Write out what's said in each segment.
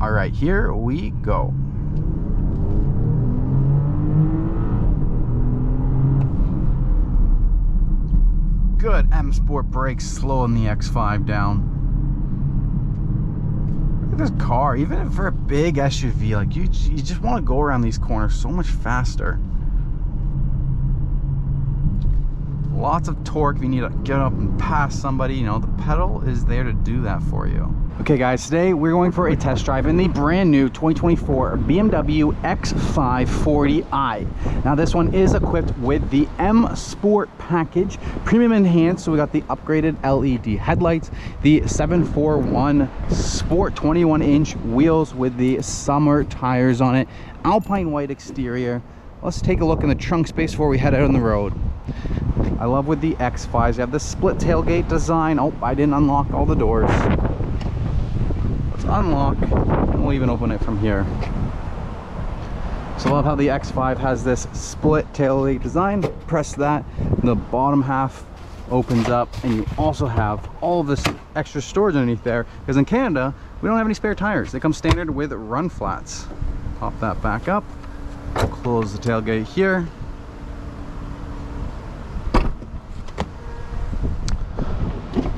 All right, here we go. Good M Sport brakes, slowing the X5 down. Look at this car, even for a big SUV, like you just want to go around these corners so much faster. Lots of torque if you need to get up and pass somebody. You know, the pedal is there to do that for you. Okay guys, today we're going for a test drive in the brand new 2024 BMW X5 40i. Now this one is equipped with the M Sport package, premium enhanced, so we got the upgraded LED headlights, the 741 Sport 21-inch wheels with the summer tires on it, Alpine white exterior. Let's take a look in the trunk space before we head out on the road. I love with the X5s, you have the split tailgate design. Oh, I didn't unlock all the doors. Let's unlock, and we'll even open it from here. So I love how the X5 has this split tailgate design. Press that, the bottom half opens up, and you also have all of this extra storage underneath there, because in Canada, we don't have any spare tires. They come standard with run flats. Pop that back up, close the tailgate here.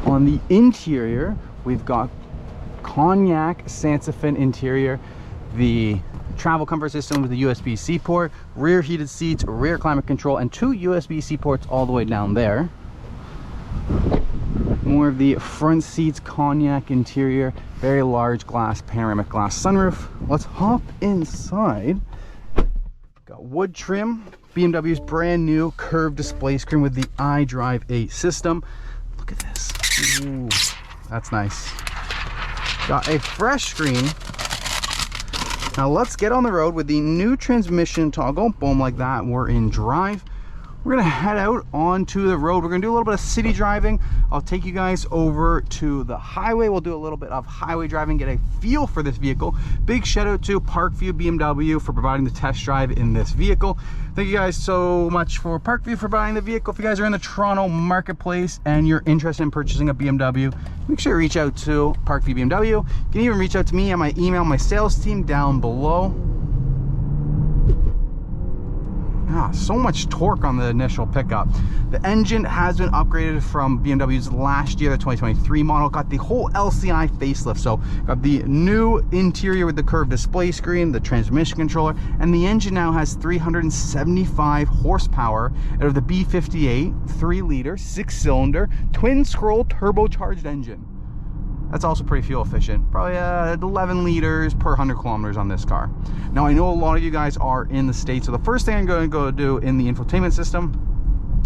On the interior, we've got cognac Sansafin interior, the travel comfort system with the USB-C port, rear heated seats, rear climate control, and 2 USB-C ports all the way down there. More of the front seats, cognac interior, very large glass, panoramic glass sunroof. Let's hop inside. Got wood trim, BMW's brand new curved display screen with the iDrive 8 system. Look at this. Ooh, that's nice. Got a fresh screen. Now let's get on the road with the new transmission toggle. Boom, like that. We're in drive. We're gonna head out onto the road. We're gonna do a little bit of city driving. I'll take you guys over to the highway. We'll do a little bit of highway driving, get a feel for this vehicle. Big shout out to Parkview BMW for providing the test drive in this vehicle. Thank you guys so much for Parkview for providing the vehicle. If you guys are in the Toronto marketplace and you're interested in purchasing a BMW, make sure you reach out to Parkview BMW. You can even reach out to me on my email, my sales team down below. So much torque on the initial pickup. The engine has been upgraded from BMW's last year, the 2023 model. Got the whole LCI facelift, so got the new interior with the curved display screen, the transmission controller, and the engine now has 375 horsepower out of the B58 3-liter 6-cylinder twin scroll turbocharged engine. That's also pretty fuel efficient, probably 11 liters per 100 kilometers on this car. Now I know a lot of you guys are in the States, so the first thing I'm going to go do in the infotainment system,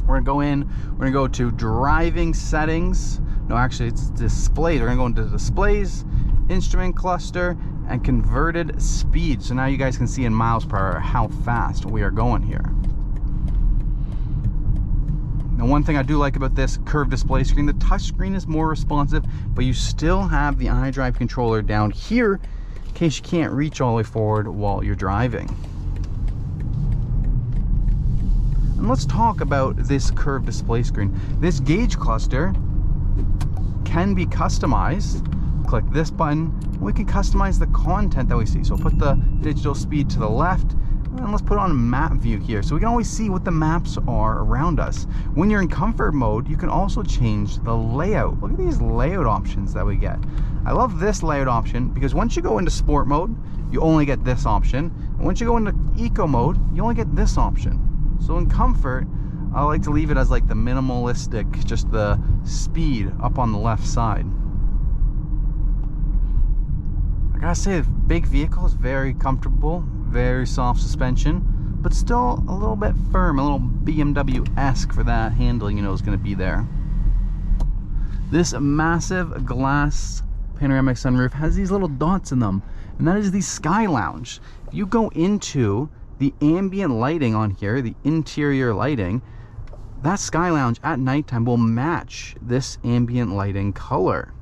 we're going to go to driving settings. No, actually it's displays. We're going to go into displays, instrument cluster, and converted speed. So now you guys can see in miles per hour how fast we are going here. Now one thing I do like about this curved display screen, the touch screen is more responsive, but you still have the iDrive controller down here in case you can't reach all the way forward while you're driving. And let's talk about this curved display screen. This gauge cluster can be customized. Click this button, and we can customize the content that we see. So put the digital speed to the left, and let's put on map view here so we can always see what the maps are around us. When you're in comfort mode, you can also change the layout. Look at these layout options that we get. I love this layout option because once you go into sport mode, you only get this option. And once you go into eco mode, you only get this option. So in comfort, I like to leave it as like the minimalistic, just the speed up on the left side. I gotta say, the big vehicle is very comfortable, very soft suspension, but still a little bit firm, a little BMW-esque for that handling, you know, is going to be there. This massive glass panoramic sunroof has these little dots in them, and that is the Sky Lounge. If you go into the ambient lighting on here, the interior lighting, that Sky Lounge at nighttime will match this ambient lighting color.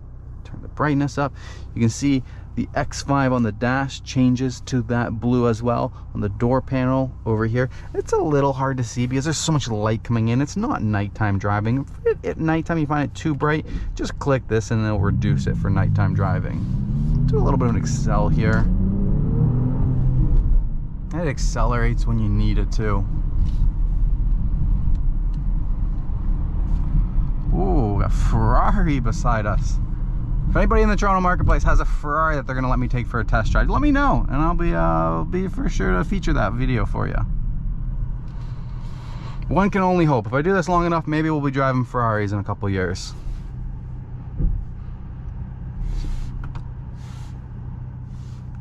Turn the brightness up. You can see the X5 on the dash changes to that blue as well on the door panel over here. It's a little hard to see because there's so much light coming in. It's not nighttime driving. If at nighttime you find it too bright, just click this and it'll reduce it for nighttime driving. Do a little bit of an accel here. It accelerates when you need it to. Ooh, a Ferrari beside us. If anybody in the Toronto marketplace has a Ferrari that they're gonna let me take for a test drive, let me know, and I'll be for sure to feature that video for you. One can only hope. If I do this long enough, maybe we'll be driving Ferraris in a couple years.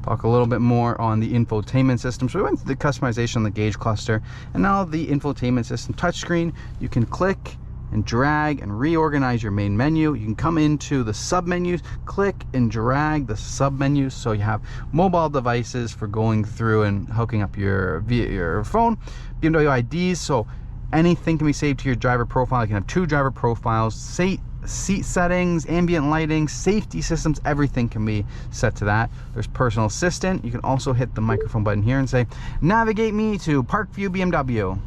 Talk a little bit more on the infotainment system. So we went through the customization on the gauge cluster, and now the infotainment system touchscreen. You can click and drag and reorganize your main menu. You can come into the sub menus, click and drag the sub menus, so you have mobile devices for going through and hooking up your phone. BMW IDs, so anything can be saved to your driver profile. You can have 2 driver profiles. Seat settings, ambient lighting, safety systems, everything can be set to that. There's personal assistant. You can also hit the microphone button here and say, navigate me to Parkview BMW.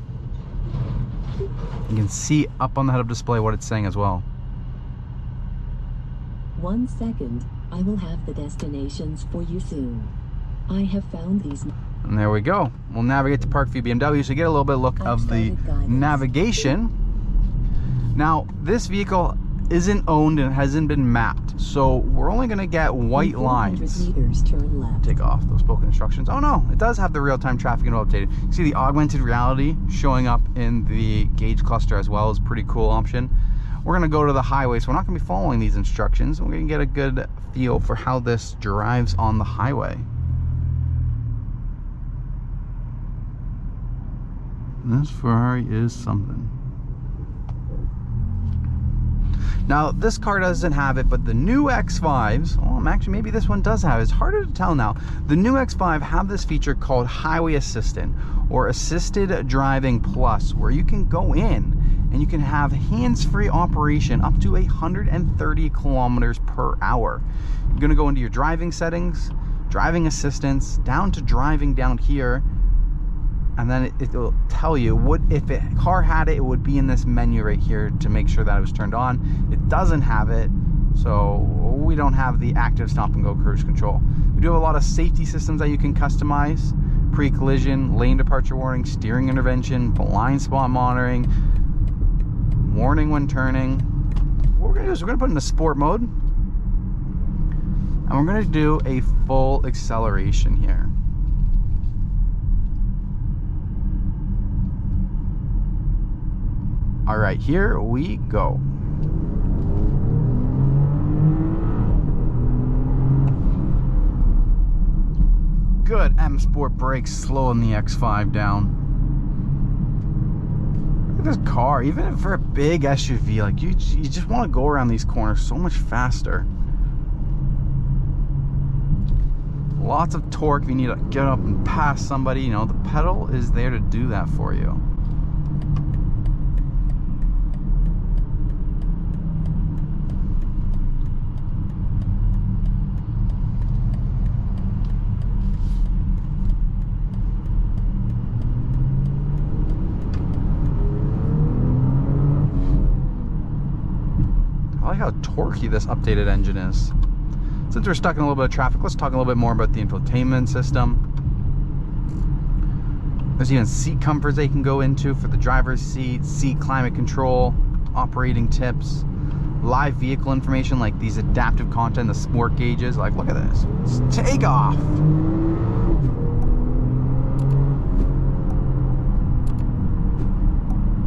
You can see up on the head-up display what it's saying as well. 1 second, I will have the destinations for you soon. I have found these. And there we go. We'll navigate to Parkview BMW, so you get a little bit of look of the navigation. Now, this vehicle isn't owned and hasn't been mapped, so we're only going to get white lines. Meters, turn left. Take off those spoken instructions. Oh no, it does have the real-time traffic info updated. You see the augmented reality showing up in the gauge cluster as well. Is a pretty cool option. We're going to go to the highway, so we're not going to be following these instructions. We're going to get a good feel for how this drives on the highway. This Ferrari is something. Now, this car doesn't have it, but the new X5s, well, actually, maybe this one does have it. It's harder to tell now. The new X5 have this feature called Highway Assistant, or Assisted Driving Plus, where you can go in and you can have hands-free operation up to 130 kilometers per hour. You're gonna go into your driving settings, driving assistance, down to driving down here, and then it will tell you what, if a car had it, it would be in this menu right here to make sure that it was turned on. It doesn't have it, so we don't have the active stop and go cruise control. We do have a lot of safety systems that you can customize: pre-collision, lane departure warning, steering intervention, blind spot monitoring, warning when turning. What we're gonna do is we're gonna put it into sport mode, and we're gonna do a full acceleration here. All right, here we go. Good M Sport brakes, slowing the X5 down. Look at this car, even for a big SUV, like you just want to go around these corners so much faster. Lots of torque if you need to get up and pass somebody. You know, the pedal is there to do that for you. I like how torquey this updated engine is. Since we're stuck in a little bit of traffic, let's talk a little bit more about the infotainment system. There's even seat comforts they can go into for the driver's seat, seat climate control, operating tips, live vehicle information like these adaptive content, the sport gauges. Like, look at this. It's take off.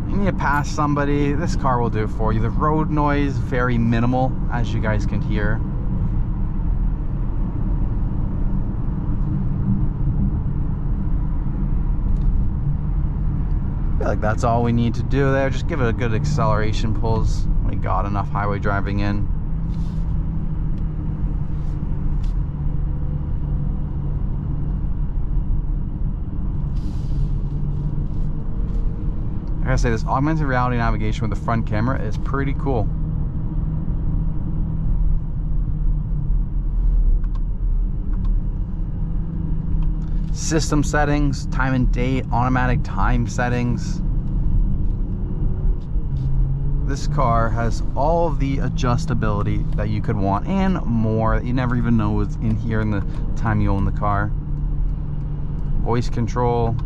You need to pass somebody, this car will do it for you. The road noise, very minimal, as you guys can hear. I feel like that's all we need to do there. Just give it a good acceleration pulls. We got enough highway driving in. I gotta say, this augmented reality navigation with the front camera is pretty cool. System settings, time and date, automatic time settings. this car has all of the adjustability that you could want and more that you never even know is in here in the time you own the car. Voice control.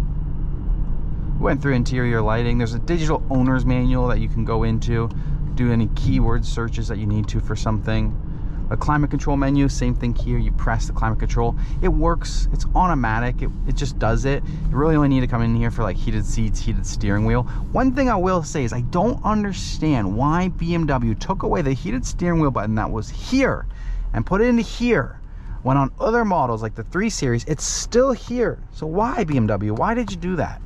Went through interior lighting. There's a digital owner's manual that you can go into, do any keyword searches that you need to for something. A climate control menu, same thing here. You press the climate control. It works. It's automatic. It just does it. You really only need to come in here for like heated seats, heated steering wheel. One thing I will say is I don't understand why BMW took away the heated steering wheel button that was here and put it into here, when on other models like the 3 Series, it's still here. So why, BMW? Why did you do that?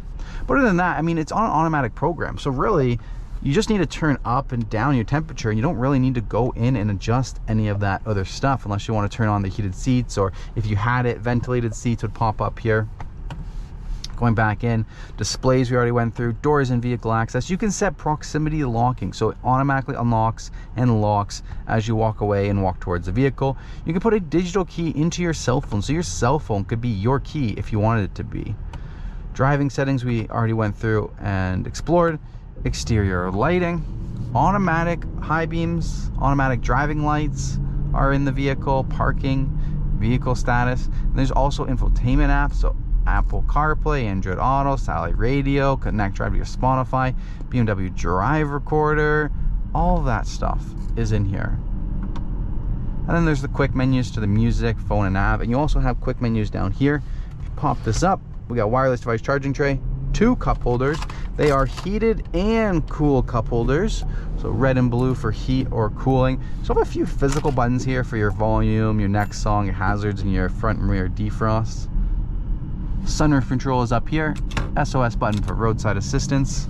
But other than that, I mean, it's on an automatic program. So really, you just need to turn up and down your temperature, and you don't really need to go in and adjust any of that other stuff unless you want to turn on the heated seats, or if you had it, ventilated seats would pop up here. Going back in, displays we already went through, doors and vehicle access. You can set proximity locking, so it automatically unlocks and locks as you walk away and walk towards the vehicle. You can put a digital key into your cell phone, so your cell phone could be your key if you wanted it to be. Driving settings we already went through and explored. Exterior lighting, automatic high beams, automatic driving lights are in the vehicle, parking, vehicle status. And there's also infotainment apps, so Apple CarPlay, Android Auto, satellite radio, connect drive to your Spotify, BMW Drive Recorder, all of that stuff is in here. And then there's the quick menus to the music, phone and nav, and you also have quick menus down here. If you pop this up, we got wireless device charging tray, 2 cup holders. They are heated and cool cup holders, so red and blue for heat or cooling. So I have a few physical buttons here for your volume, your next song, your hazards, and your front and rear defrost. Sunroof control is up here. SOS button for roadside assistance.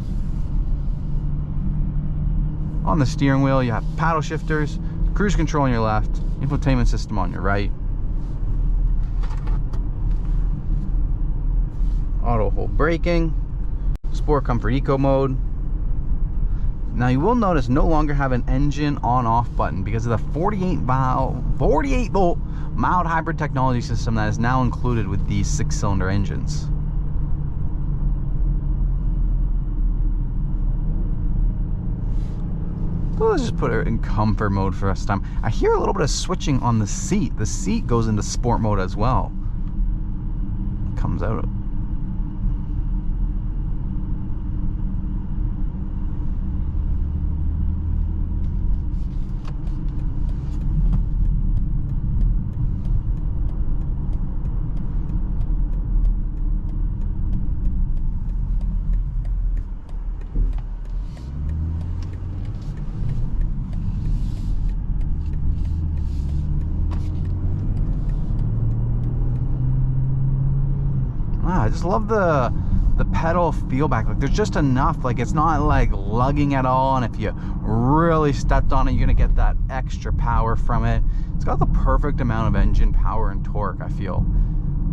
On the steering wheel, you have paddle shifters, cruise control on your left, infotainment system on your right. Auto hold braking, sport comfort eco mode. Now you will notice no longer have an engine on off button because of the 48 volt mild hybrid technology system that is now included with these 6-cylinder engines. So let's just put it in comfort mode for us time. I hear a little bit of switching on the seat. The seat goes into sport mode as well. It comes out. I just love the pedal feel back. Like there's just enough, like it's not like lugging at all, and if you really stepped on it, you're gonna get that extra power from it. It's got the perfect amount of engine power and torque, I feel.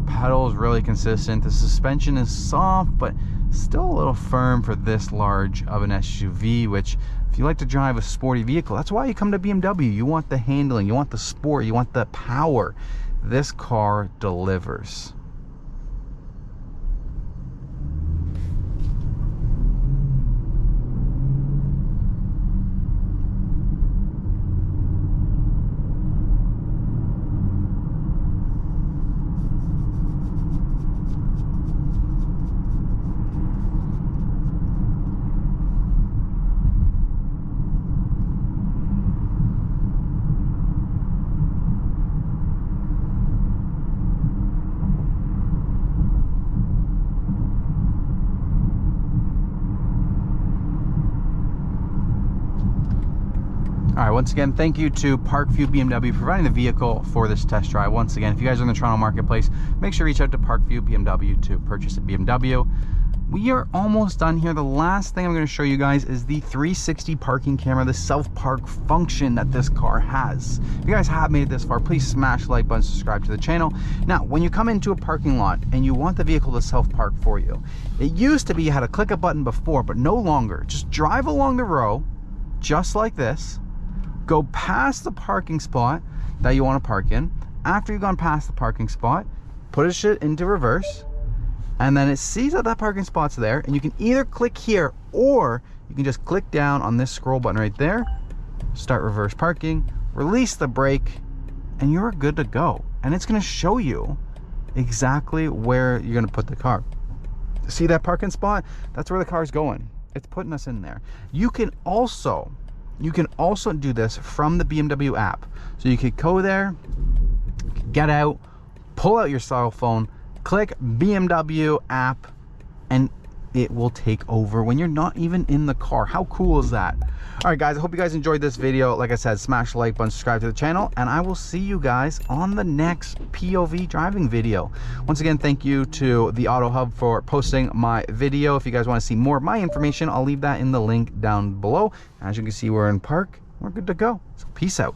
Pedal is really consistent. The suspension is soft, but still a little firm for this large of an SUV, which if you like to drive a sporty vehicle, that's why you come to BMW. You want the handling, you want the sport, you want the power. This car delivers. All right, once again, thank you to Parkview BMW for providing the vehicle for this test drive. Once again, if you guys are in the Toronto marketplace, make sure you reach out to Parkview BMW to purchase a BMW. We are almost done here. The last thing I'm going to show you guys is the 360 parking camera, the self-park function that this car has. If you guys have made it this far, please smash the like button, subscribe to the channel. Now, when you come into a parking lot and you want the vehicle to self-park for you, it used to be you had to click a button before, but no longer. Just drive along the row, just like this. Go past the parking spot that you want to park in. After you've gone past the parking spot, put it into reverse, and then it sees that parking spot's there, and you can either click here or you can just click down on this scroll button right there, start reverse parking, release the brake, and you're good to go. And it's going to show you exactly where you're going to put the car. See that parking spot? That's where the car's going. It's putting us in there. You can also do this from the BMW app. So you could go there, get out, pull out your cell phone, click BMW app, and it will take over when you're not even in the car. How cool is that? All right, guys, I hope you guys enjoyed this video. Like I said, smash the like button, subscribe to the channel, and I will see you guys on the next POV driving video. Once again, thank you to the Auto Hub for posting my video. If you guys want to see more of my information, I'll leave that in the link down below. As you can see, we're in park. We're good to go. So peace out.